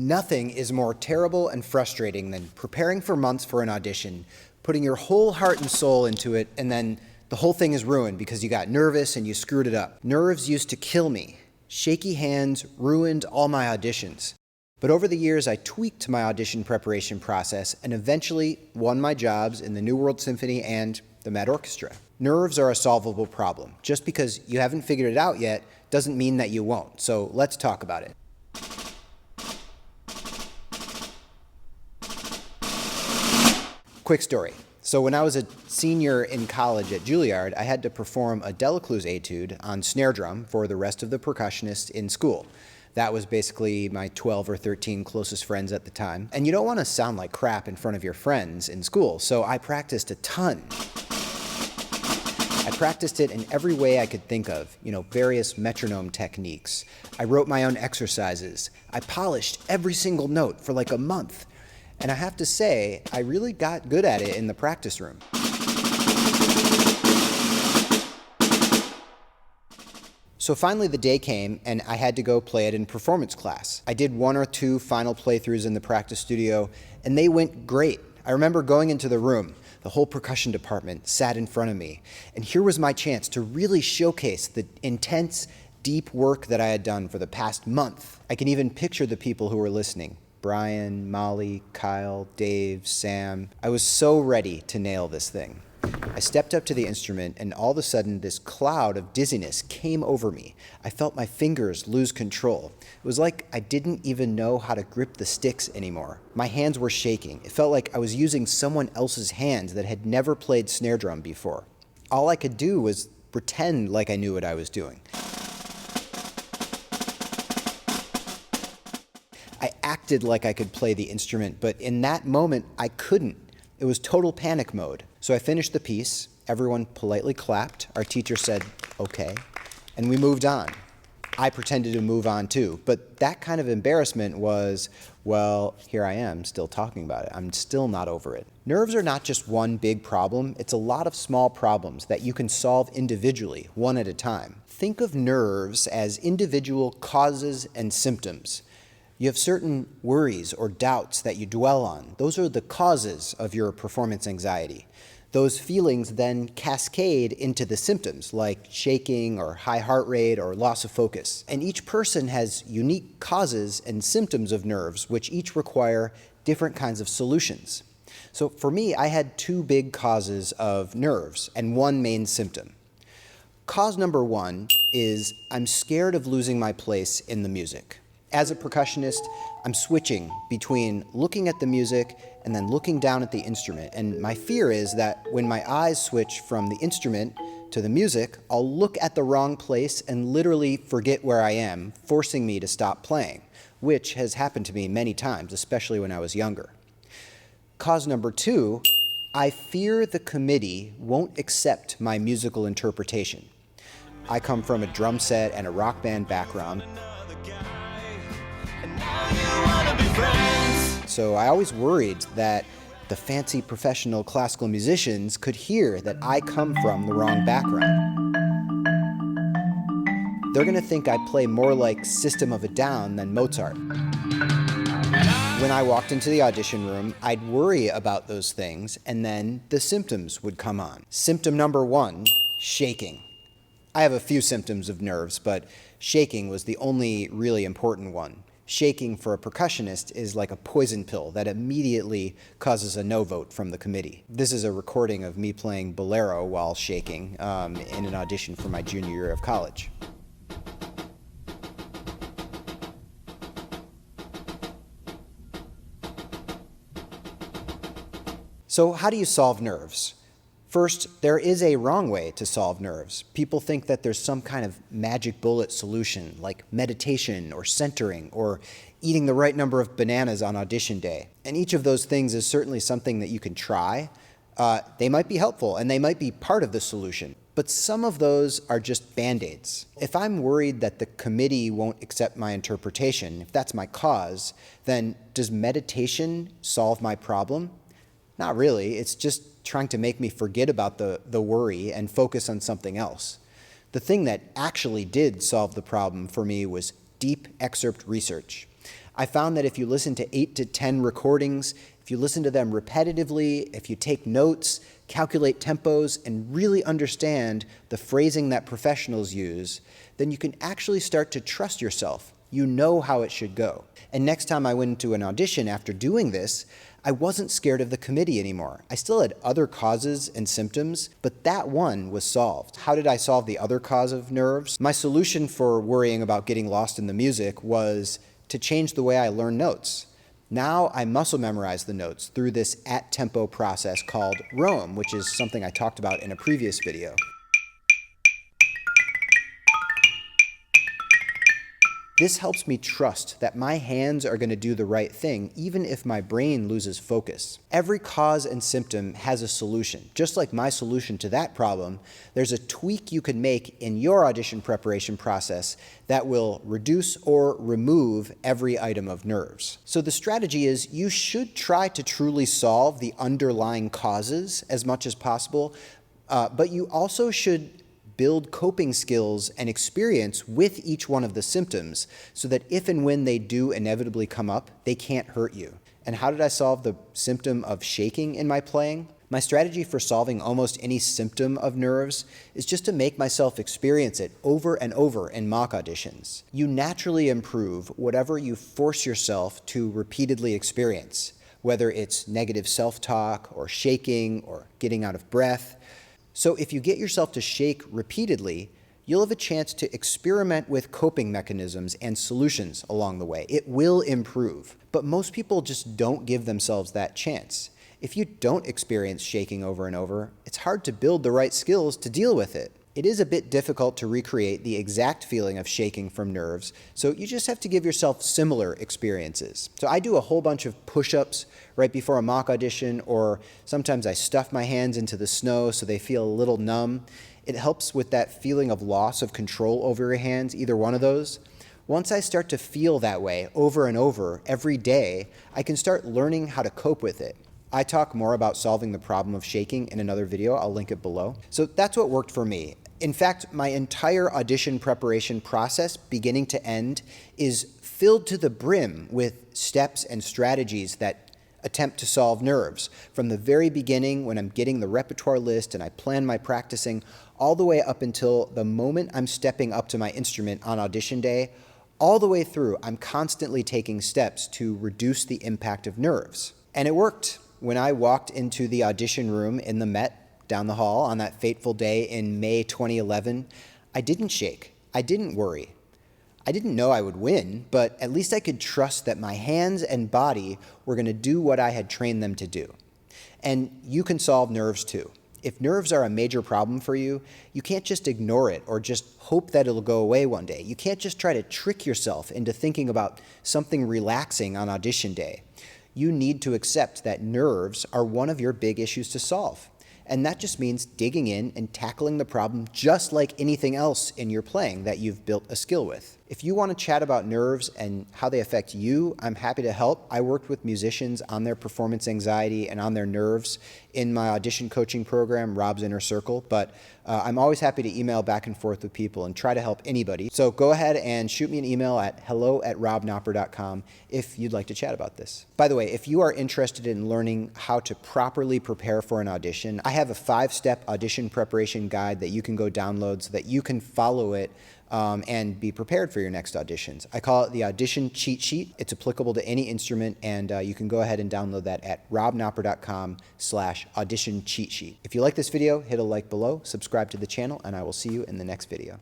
Nothing is more terrible and frustrating than preparing for months for an audition, putting your whole heart and soul into it, and then the whole thing is ruined because you got nervous and you screwed it up. Nerves used to kill me. Shaky hands ruined all my auditions. But over the years, I tweaked my audition preparation process and eventually won my jobs in the New World Symphony and the Met Orchestra. Nerves are a solvable problem. Just because you haven't figured it out yet doesn't mean that you won't. So let's talk about it. Quick story. So when I was a senior in college at Juilliard, I had to perform a delecluse etude on snare drum for the rest of the percussionists in school. That was basically my 12 or 13 closest friends at the time. And you don't want to sound like crap in front of your friends in school, so I practiced a ton. I practiced it in every way I could think of, various metronome techniques. I wrote my own exercises. I polished every single note for like a month. And I have to say, I really got good at it in the practice room. So finally the day came and I had to go play it in performance class. I did 1 or 2 final playthroughs in the practice studio and they went great. I remember going into the room, the whole percussion department sat in front of me, and here was my chance to really showcase the intense, deep work that I had done for the past month. I can even picture the people who were listening. Brian, Molly, Kyle, Dave, Sam. I was so ready to nail this thing. I stepped up to the instrument and all of a sudden this cloud of dizziness came over me. I felt my fingers lose control. It was like I didn't even know how to grip the sticks anymore. My hands were shaking. It felt like I was using someone else's hands that had never played snare drum before. All I could do was pretend like I knew what I was doing. I acted like I could play the instrument, but in that moment, I couldn't. It was total panic mode. So I finished the piece, everyone politely clapped, our teacher said, okay, and we moved on. I pretended to move on too, but that kind of embarrassment was, well, here I am still talking about it. I'm still not over it. Nerves are not just one big problem, it's a lot of small problems that you can solve individually, one at a time. Think of nerves as individual causes and symptoms. You have certain worries or doubts that you dwell on. Those are the causes of your performance anxiety. Those feelings then cascade into the symptoms like shaking or high heart rate or loss of focus. And each person has unique causes and symptoms of nerves, which each require different kinds of solutions. So for me, I had 2 big causes of nerves and 1 main symptom. Cause number 1 is I'm scared of losing my place in the music. As a percussionist, I'm switching between looking at the music and then looking down at the instrument. And my fear is that when my eyes switch from the instrument to the music, I'll look at the wrong place and literally forget where I am, forcing me to stop playing, which has happened to me many times, especially when I was younger. Cause number 2, I fear the committee won't accept my musical interpretation. I come from a drum set and a rock band background. So I always worried that the fancy professional classical musicians could hear that I come from the wrong background. They're going to think I play more like System of a Down than Mozart. When I walked into the audition room, I'd worry about those things, and then the symptoms would come on. Symptom number 1, shaking. I have a few symptoms of nerves, but shaking was the only really important one. Shaking for a percussionist is like a poison pill that immediately causes a no vote from the committee. This is a recording of me playing Bolero while shaking in an audition for my junior year of college. So how do you solve nerves? First, there is a wrong way to solve nerves. People think that there's some kind of magic bullet solution, like meditation or centering or eating the right number of bananas on audition day. And each of those things is certainly something that you can try. They might be helpful and they might be part of the solution. But some of those are just Band-Aids. If I'm worried that the committee won't accept my interpretation, if that's my cause, then does meditation solve my problem? Not really. It's just trying to make me forget about the worry and focus on something else. The thing that actually did solve the problem for me was deep excerpt research. I found that if you listen to 8 to 10 recordings, if you listen to them repetitively, if you take notes, calculate tempos, and really understand the phrasing that professionals use, then you can actually start to trust yourself. You know how it should go. And next time I went into an audition after doing this, I wasn't scared of the committee anymore. I still had other causes and symptoms, but that one was solved. How did I solve the other cause of nerves? My solution for worrying about getting lost in the music was to change the way I learn notes. Now I muscle memorize the notes through this at-tempo process called Roam, which is something I talked about in a previous video. This helps me trust that my hands are going to do the right thing, even if my brain loses focus. Every cause and symptom has a solution. Just like my solution to that problem, there's a tweak you can make in your audition preparation process that will reduce or remove every item of nerves. So the strategy is you should try to truly solve the underlying causes as much as possible, but you also should build coping skills and experience with each one of the symptoms so that if and when they do inevitably come up, they can't hurt you. And how did I solve the symptom of shaking in my playing? My strategy for solving almost any symptom of nerves is just to make myself experience it over and over in mock auditions. You naturally improve whatever you force yourself to repeatedly experience, whether it's negative self-talk or shaking or getting out of breath. So if you get yourself to shake repeatedly, you'll have a chance to experiment with coping mechanisms and solutions along the way. It will improve, but most people just don't give themselves that chance. If you don't experience shaking over and over, it's hard to build the right skills to deal with it. It is a bit difficult to recreate the exact feeling of shaking from nerves, so you just have to give yourself similar experiences. So I do a whole bunch of push-ups right before a mock audition, or sometimes I stuff my hands into the snow so they feel a little numb. It helps with that feeling of loss of control over your hands, either one of those. Once I start to feel that way over and over every day, I can start learning how to cope with it. I talk more about solving the problem of shaking in another video. I'll link it below. So that's what worked for me. In fact, my entire audition preparation process, beginning to end, is filled to the brim with steps and strategies that attempt to solve nerves. From the very beginning, when I'm getting the repertoire list and I plan my practicing, all the way up until the moment I'm stepping up to my instrument on audition day, all the way through, I'm constantly taking steps to reduce the impact of nerves. And it worked. When I walked into the audition room in the Met down the hall on that fateful day in May 2011, I didn't shake. I didn't worry. I didn't know I would win, but at least I could trust that my hands and body were going to do what I had trained them to do. And you can solve nerves too. If nerves are a major problem for you, you can't just ignore it or just hope that it'll go away one day. You can't just try to trick yourself into thinking about something relaxing on audition day. You need to accept that nerves are one of your big issues to solve. And that just means digging in and tackling the problem just like anything else in your playing that you've built a skill with. If you want to chat about nerves and how they affect you, I'm happy to help. I worked with musicians on their performance anxiety and on their nerves in my audition coaching program, Rob's Inner Circle, but I'm always happy to email back and forth with people and try to help anybody. So go ahead and shoot me an email at hello@robnopper.com if you'd like to chat about this. By the way, if you are interested in learning how to properly prepare for an audition, I have a 5-step audition preparation guide that you can go download so that you can follow it and be prepared for your next auditions. I call it the audition cheat sheet. It's applicable to any instrument, and you can go ahead and download that at robnopper.com/audition cheat sheet. If you like this video, hit a like below, subscribe to the channel, and I will see you in the next video.